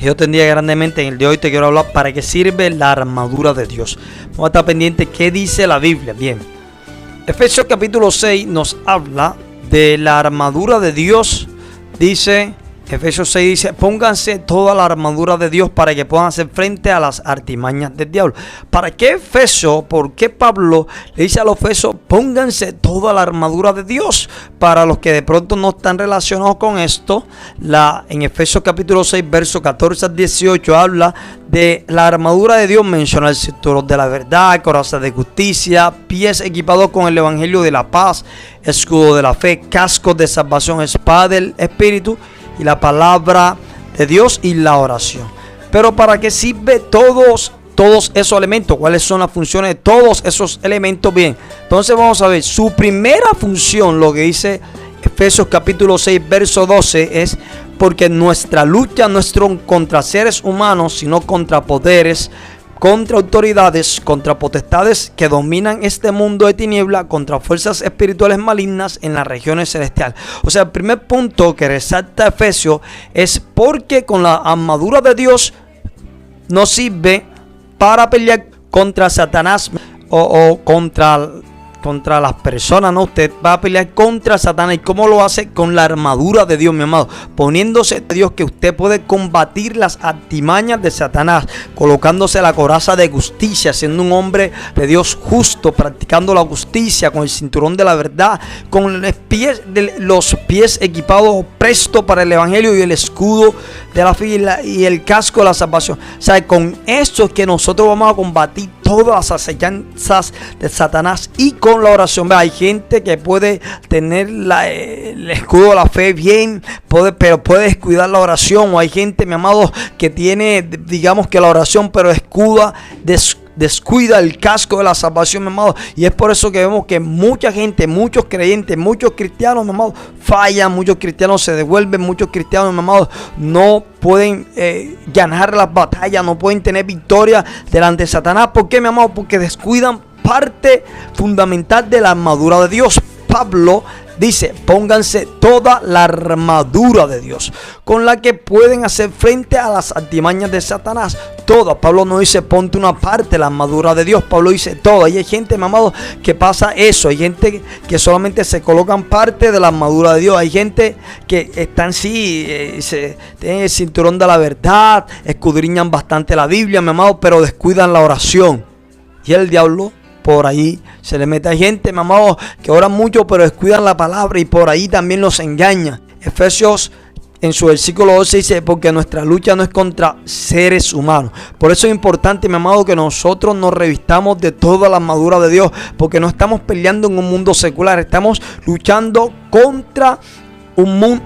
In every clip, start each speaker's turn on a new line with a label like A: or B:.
A: Dios te bendiga grandemente. En el de hoy te quiero hablar para qué sirve la armadura de Dios. Vamos a estar pendiente qué dice la Biblia. Bien, Efesios capítulo 6 nos habla de la armadura de Dios. Dice, Efesios 6 dice, pónganse toda la armadura de Dios para que puedan hacer frente a las artimañas del diablo. ¿Para qué Efesios? ¿Por qué Pablo le dice a los Efesios, pónganse toda la armadura de Dios? Para los que de pronto no están relacionados con esto, en Efesios capítulo 6, verso 14 al 18, habla de la armadura de Dios. Menciona el cinturón de la verdad, coraza de justicia, pies equipados con el evangelio de la paz, escudo de la fe, casco de salvación, espada del espíritu y la palabra de Dios y la oración. Pero ¿para qué sirve todos esos elementos? ¿Cuáles son las funciones de todos esos elementos? Bien, entonces vamos a ver. Su primera función, lo que dice Efesios capítulo 6, verso 12, es porque nuestra lucha no es contra seres humanos, sino contra poderes, contra autoridades, contra potestades que dominan este mundo de tiniebla, contra fuerzas espirituales malignas en las regiones celestiales. O sea, el primer punto que resalta Efesios es porque con la armadura de Dios nos sirve para pelear contra Satanás o contra las personas, ¿no? Usted va a pelear contra Satanás. ¿Y cómo lo hace? Con la armadura de Dios, mi amado. Poniéndose de Dios, que usted puede combatir las artimañas de Satanás, colocándose la coraza de justicia, siendo un hombre de Dios justo, practicando la justicia, con el cinturón de la verdad, con los pies equipados presto para el evangelio y el escudo de la fe y el casco de la salvación. O sea, con eso es que nosotros vamos a combatir todas las acechanzas de Satanás y con la oración. Hay gente que puede tener el escudo de la fe bien, pero puede descuidar la oración. O hay gente, mi amado, que tiene, digamos que la oración, pero descuida el casco de la salvación, mi amado. Y es por eso que vemos que mucha gente, muchos creyentes, muchos cristianos, mi amado, fallan. Muchos cristianos se devuelven. Muchos cristianos, mi amado, no pueden ganar las batallas, no pueden tener victoria delante de Satanás. ¿Por qué, mi amado? Porque descuidan parte fundamental de la armadura de Dios. Pablo dice, pónganse toda la armadura de Dios, con la que pueden hacer frente a las artimañas de Satanás. Toda. Pablo no dice ponte una parte de la armadura de Dios. Pablo dice toda. Y hay gente, mi amado, que pasa eso. Hay gente que solamente se colocan parte de la armadura de Dios. Hay gente que están tienen el cinturón de la verdad, escudriñan bastante la Biblia, mi amado, pero descuidan la oración. Y el diablo por ahí se le mete a gente, mi amado, que oran mucho pero descuidan la palabra, y por ahí también los engaña. Efesios en su versículo 12 dice, porque nuestra lucha no es contra seres humanos. Por eso es importante, mi amado, que nosotros nos revistamos de toda la armadura de Dios, porque no estamos peleando en un mundo secular, estamos luchando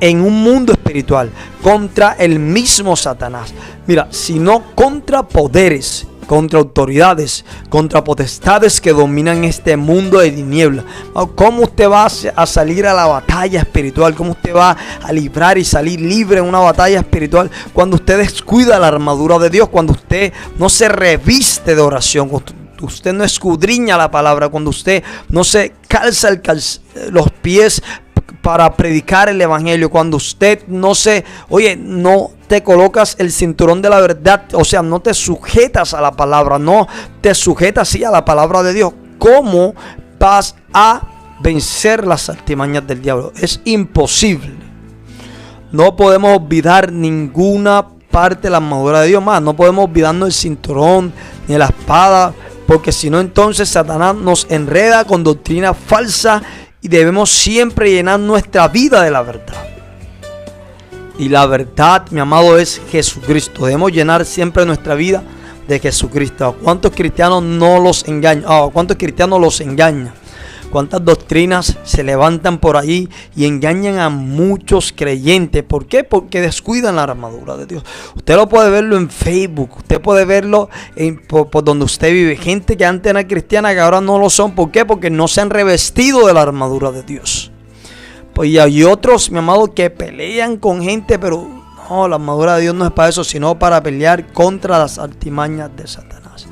A: en un mundo espiritual, contra el mismo Satanás. Mira, sino contra poderes, contra autoridades, contra potestades que dominan este mundo de tinieblas. ¿Cómo usted va a salir a la batalla espiritual? ¿Cómo usted va a librar y salir libre en una batalla espiritual cuando usted descuida la armadura de Dios? Cuando usted no se reviste de oración, cuando usted no escudriña la palabra, cuando usted no se calza los pies para predicar el evangelio, cuando usted no te colocas el cinturón de la verdad, o sea, no te sujetas a la palabra, no te sujetas a la palabra de Dios. ¿Cómo vas a vencer las artimañas del diablo? Es imposible. No podemos olvidar ninguna parte de la armadura de Dios más. No podemos olvidarnos del cinturón ni de la espada, porque si no, entonces Satanás nos enreda con doctrina falsa. Y debemos siempre llenar nuestra vida de la verdad. Y la verdad, mi amado, es Jesucristo. Debemos llenar siempre nuestra vida de Jesucristo. ¿A cuántos cristianos no los engañan? ¿A cuántos cristianos los engañan? ¿Cuántas doctrinas se levantan por ahí y engañan a muchos creyentes? ¿Por qué? Porque descuidan la armadura de Dios. Usted lo puede verlo en Facebook, usted puede verlo por donde usted vive. Gente que antes era cristiana que ahora no lo son. ¿Por qué? Porque no se han revestido de la armadura de Dios. Pues y hay otros, mi amado, que pelean con gente, pero no, la armadura de Dios no es para eso, sino para pelear contra las artimañas de Satanás.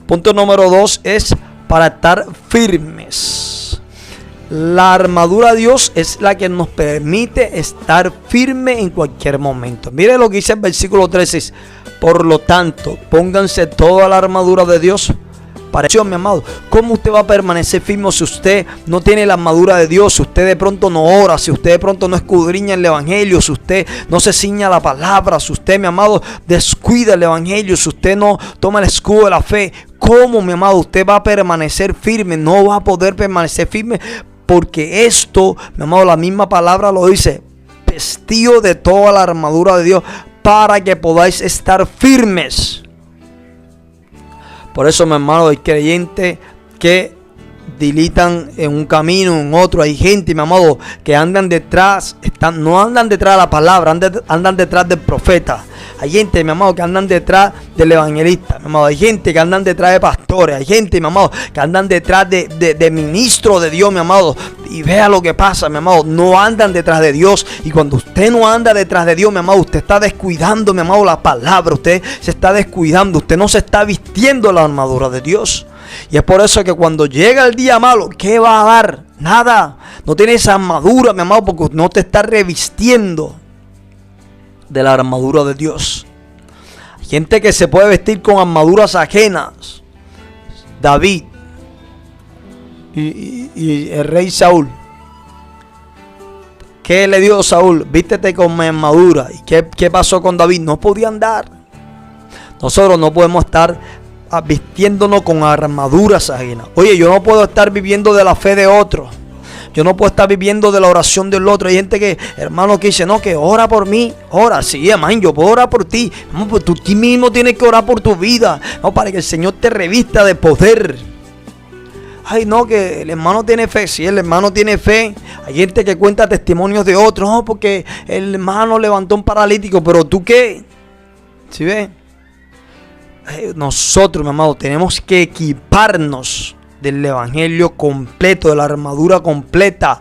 A: Punto número 2 es para estar firmes. La armadura de Dios es la que nos permite estar firme en cualquier momento. Mire lo que dice el versículo 13. Por lo tanto, pónganse toda la armadura de Dios. Para eso, mi amado, ¿cómo usted va a permanecer firme si usted no tiene la armadura de Dios? Si usted de pronto no ora, si usted de pronto no escudriña el evangelio, si usted no se ciña la palabra, si usted, mi amado, descuida el evangelio, si usted no toma el escudo de la fe, ¿cómo, mi amado, usted va a permanecer firme? No va a poder permanecer firme, porque esto, mi amado, la misma palabra lo dice: vestido de toda la armadura de Dios para que podáis estar firmes. Por eso, mi hermano, hay creyentes que dilitan en un camino, en otro. Hay gente, mi amado, que andan detrás, no andan detrás de la palabra, andan detrás del profeta. Hay gente, mi amado, que andan detrás del evangelista. Mi amado, hay gente que andan detrás de pastores. Hay gente, mi amado, que andan detrás de ministros de Dios, mi amado. Y vea lo que pasa, mi amado. No andan detrás de Dios. Y cuando usted no anda detrás de Dios, mi amado, usted está descuidando, mi amado, la palabra. Usted se está descuidando. Usted no se está vistiendo la armadura de Dios. Y es por eso que cuando llega el día malo, ¿qué va a dar? Nada. No tiene esa armadura, mi amado, porque no te está revistiendo de la armadura de Dios. Hay gente que se puede vestir con armaduras ajenas. David y el rey Saúl. ¿Qué le dio Saúl? Vístete con mi armadura. ¿Y qué pasó con David? No podía andar. Nosotros no podemos estar vistiéndonos con armaduras ajenas. Oye, yo no puedo estar viviendo de la fe de otro. Yo no puedo estar viviendo de la oración del otro. Hay gente que, hermano, que dice, no, que ora por mí. Ora, sí, hermano, yo puedo orar por ti. No, pues tú mismo tienes que orar por tu vida. No, para que el Señor te revista de poder. Ay, no, que el hermano tiene fe. Sí, el hermano tiene fe. Hay gente que cuenta testimonios de otros. No, porque el hermano levantó un paralítico. Pero ¿tú qué? ¿Sí ves? Nosotros, mi amado, tenemos que equiparnos del evangelio completo, de la armadura completa,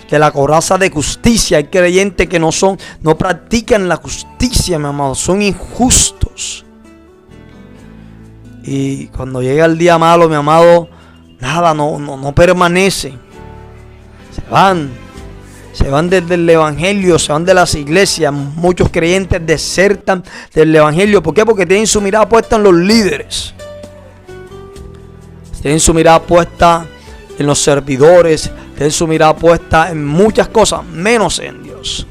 A: de la coraza de justicia. Hay creyentes que no practican la justicia, mi amado, son injustos. Y cuando llega el día malo, mi amado, nada, no permanece. Se van desde el evangelio, se van de las iglesias. Muchos creyentes desertan del evangelio. ¿Por qué? Porque tienen su mirada puesta en los líderes. Tienen su mirada puesta en los servidores. Tienen su mirada puesta en muchas cosas, menos en Dios.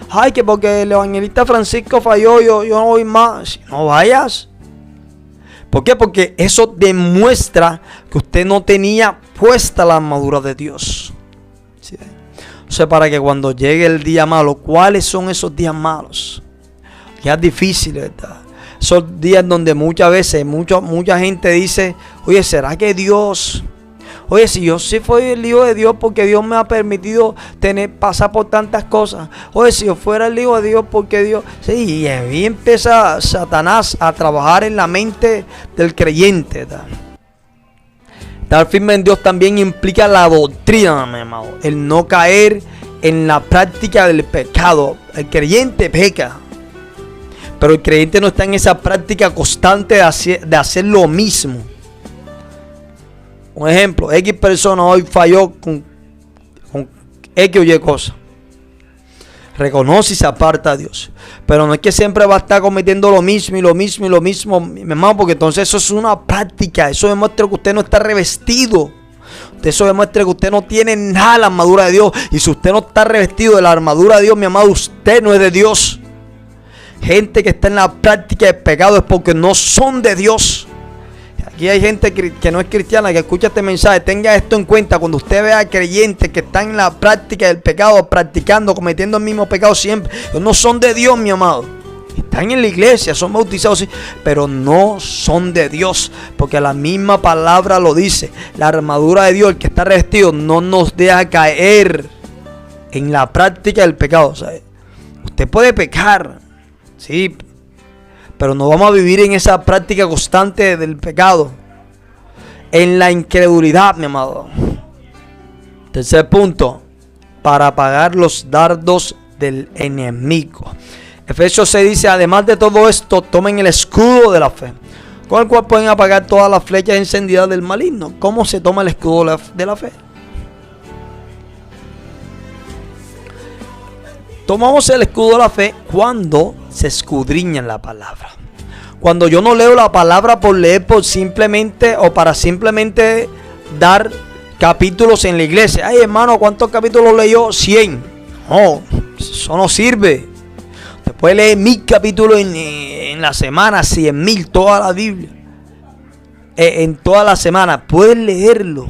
A: Ay, que porque el evangelista Francisco falló, yo no voy más. No vayas. ¿Por qué? Porque eso demuestra que usted no tenía puesta la armadura de Dios. ¿Sí? O sea, para que cuando llegue el día malo, ¿cuáles son esos días malos? Días difíciles, ¿verdad? Esos días donde muchas veces mucha gente dice, oye, ¿será que Dios? Oye, si yo sí fui el hijo de Dios porque Dios me ha permitido pasar por tantas cosas. Oye, si yo fuera el hijo de Dios porque Dios... Sí, y ahí empieza Satanás a trabajar en la mente del creyente, ¿verdad? Estar firme en Dios también implica la doctrina, mi amado. El no caer en la práctica del pecado. El creyente peca, pero el creyente no está en esa práctica constante de hacer lo mismo. Un ejemplo, X persona hoy falló con X o Y cosa. Reconoce y se aparta a Dios. Pero no es que siempre va a estar cometiendo lo mismo y lo mismo y lo mismo, mi hermano, porque entonces eso es una práctica. Eso demuestra que usted no está revestido. Eso demuestra que usted no tiene nada de la armadura de Dios. Y si usted no está revestido de la armadura de Dios, mi amado, usted no es de Dios. Gente que está en la práctica del pecado es porque no son de Dios. Aquí hay gente que no es cristiana, que escucha este mensaje. Tenga esto en cuenta. Cuando usted vea creyentes que están en la práctica del pecado, practicando, cometiendo el mismo pecado siempre, ellos no son de Dios, mi amado. Están en la iglesia, son bautizados, sí, pero no son de Dios. Porque la misma palabra lo dice. La armadura de Dios, el que está revestido, no nos deja caer en la práctica del pecado. ¿Sabe? Usted puede pecar, sí, pero no vamos a vivir en esa práctica constante del pecado. En la incredulidad, mi amado. Tercer punto. Para apagar los dardos del enemigo. Efesios 6 dice, además de todo esto, tomen el escudo de la fe, con el cual pueden apagar todas las flechas encendidas del maligno. ¿Cómo se toma el escudo de la fe? tomamos el escudo de la fe cuando se escudriña en la palabra. Cuando yo no leo la palabra por leer, por simplemente o para simplemente dar capítulos en la iglesia. Ay, hermano, ¿cuántos capítulos leyó? 100. No, eso no sirve. Usted puede leer 1000 capítulos en la semana, 100,000, toda la Biblia. En toda la semana puedes leerlo.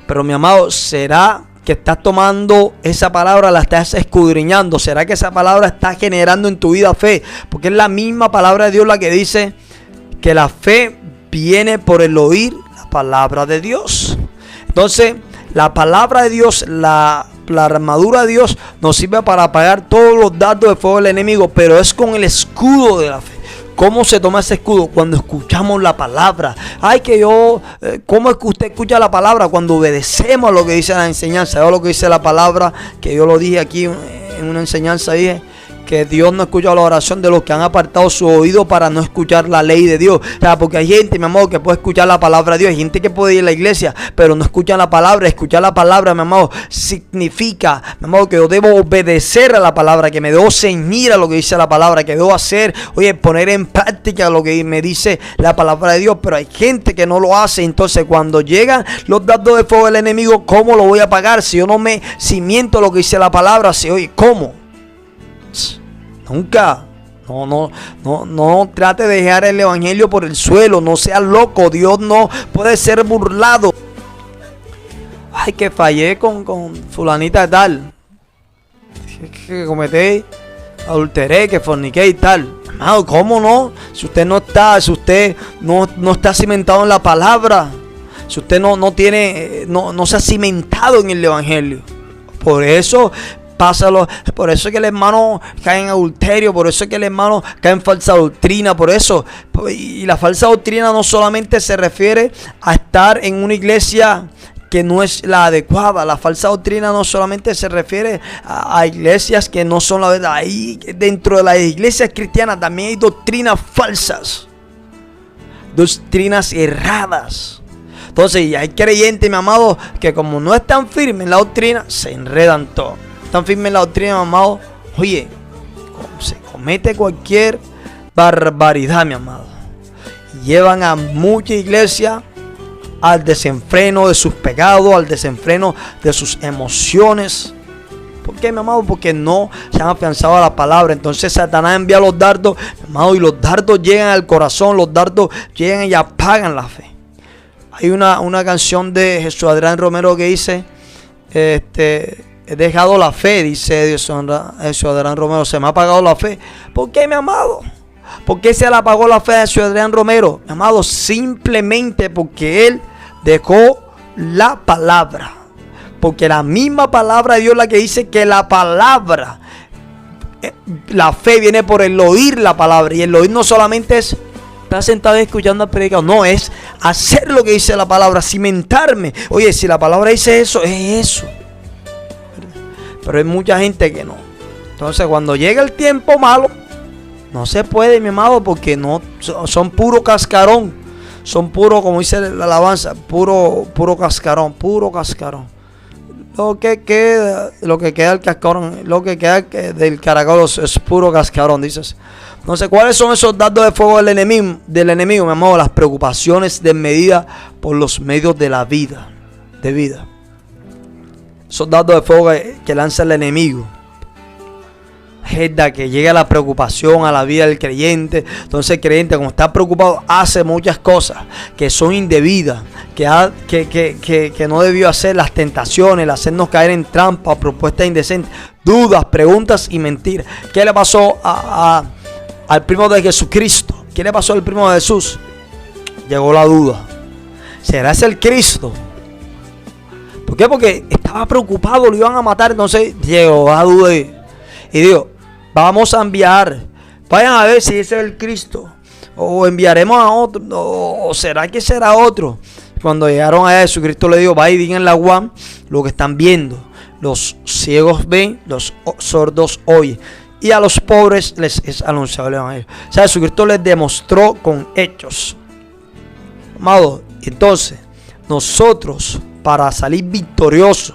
A: Pero mi amado, ¿será que estás tomando esa palabra, la estás escudriñando? ¿Será que esa palabra está generando en tu vida fe? Porque es la misma palabra de Dios la que dice que la fe viene por el oír la palabra de Dios. Entonces, la palabra de Dios, la armadura de Dios nos sirve para apagar todos los dardos de fuego del enemigo, pero es con el escudo de la fe. ¿Cómo se toma ese escudo? Cuando escuchamos la palabra. ¿Cómo es que usted escucha la palabra? Cuando obedecemos a lo que dice la enseñanza. Lo que dice la palabra, que yo lo dije aquí en una enseñanza, dije que Dios no escucha la oración de los que han apartado su oído para no escuchar la ley de Dios. O sea, porque hay gente, mi amado, que puede escuchar la palabra de Dios. Hay gente que puede ir a la iglesia, pero no escucha la palabra. Escuchar la palabra, mi amado, significa, mi amado, que yo debo obedecer a la palabra, que me debo ceñir a lo que dice la palabra, que debo hacer, poner en práctica lo que me dice la palabra de Dios. Pero hay gente que no lo hace. Entonces, cuando llegan los dardos de fuego del enemigo, ¿cómo lo voy a pagar? Si yo no me cimiento lo que dice la palabra, ¿cómo? Nunca. No trate de dejar el evangelio por el suelo. No sea loco. Dios no puede ser burlado. Ay, que fallé con fulanita y tal. Que cometí, adulteré, que forniqué y tal. Amado, ¿cómo no? Si usted no está cimentado en la palabra. Si usted no se ha cimentado en el evangelio. Por eso por eso es que el hermano cae en adulterio, por eso es que el hermano cae en falsa doctrina, por eso. Y la falsa doctrina no solamente se refiere a estar en una iglesia que no es la adecuada. La falsa doctrina no solamente se refiere a iglesias que no son la verdad. Ahí dentro de las iglesias cristianas también hay doctrinas falsas, doctrinas erradas. Entonces hay creyentes, mi amado, que como no están firmes en la doctrina, se enredan todo. Están firmes en la doctrina, mi amado. Oye, se comete cualquier barbaridad, mi amado. Llevan a mucha iglesia al desenfreno de sus pecados, al desenfreno de sus emociones. ¿Por qué, mi amado? Porque no se han afianzado a la palabra. Entonces Satanás envía los dardos, mi amado, y los dardos llegan al corazón, los dardos llegan y apagan la fe. Hay una canción de Jesús Adrián Romero que dice, he dejado la fe, dice Jesús Adrián Romero, se me ha apagado la fe. ¿Por qué, mi amado? ¿Por qué se le apagó la fe a Jesús Adrián Romero? Mi amado, simplemente porque él dejó la palabra. Porque la misma palabra de Dios la que dice que la palabra, la fe viene por el oír la palabra. Y el oír no solamente es estar sentado escuchando al predicador, no, es hacer lo que dice la palabra, cimentarme. Oye, si la palabra dice eso, es eso. Pero hay mucha gente que no. Entonces cuando llega el tiempo malo, no se puede, mi amado, porque no son puro cascarón. Son puro, como dice la alabanza, puro cascarón, puro cascarón. Lo que queda del cascarón, lo que queda del caracol es puro cascarón, dices. Entonces, ¿cuáles son esos dardos de fuego del enemigo, mi amado? Las preocupaciones desmedidas por los medios de la vida, Esos dardos de fuego que lanza el enemigo. Es da que llega la preocupación a la vida del creyente. Entonces el creyente, como está preocupado, hace muchas cosas que son indebidas, que no debió hacer. Las tentaciones, el hacernos caer en trampas, propuestas indecentes, dudas, preguntas y mentiras. ¿Qué le pasó al primo de Jesucristo? ¿Qué le pasó al primo de Jesús? Llegó la duda. ¿Será ese el Cristo? ¿Por qué? Porque estaba preocupado, lo iban a matar. Entonces llegó la duda y dijo, vamos a enviar, vayan a ver si ese es el Cristo, o enviaremos a otro, o será que será otro. Cuando llegaron a Jesucristo le dijo, va y díganle a Juan lo que están viendo. Los ciegos ven, los sordos oyen, y a los pobres les es anunciado el evangelio. O sea, Jesucristo les demostró con hechos. Amado, entonces nosotros, para salir victoriosos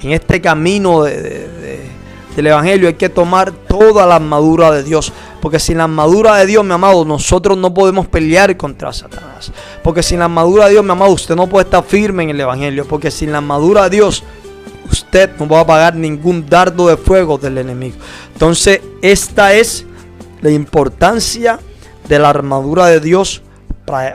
A: en este camino de del Evangelio hay que tomar toda la armadura de Dios. Porque sin la armadura de Dios, mi amado, nosotros no podemos pelear contra Satanás. Porque sin la armadura de Dios, mi amado, usted no puede estar firme en el Evangelio. Porque sin la armadura de Dios, usted no va a pagar ningún dardo de fuego del enemigo. Entonces, esta es la importancia de la armadura de Dios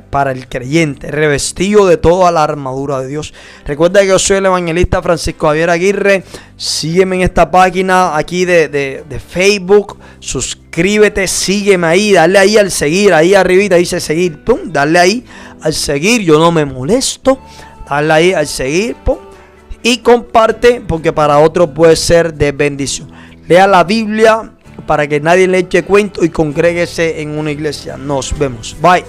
A: para el creyente, revestido de toda la armadura de Dios. Recuerda que yo soy el evangelista Francisco Javier Aguirre. Sígueme en esta página aquí de Facebook. Suscríbete, sígueme ahí, dale ahí al seguir. Ahí arribita dice seguir, pum, dale ahí al seguir. Yo no me molesto, dale ahí al seguir, pum. Y comparte, porque para otros puede ser de bendición. Lea la Biblia para que nadie le eche cuento y congréguese en una iglesia. Nos vemos. Bye.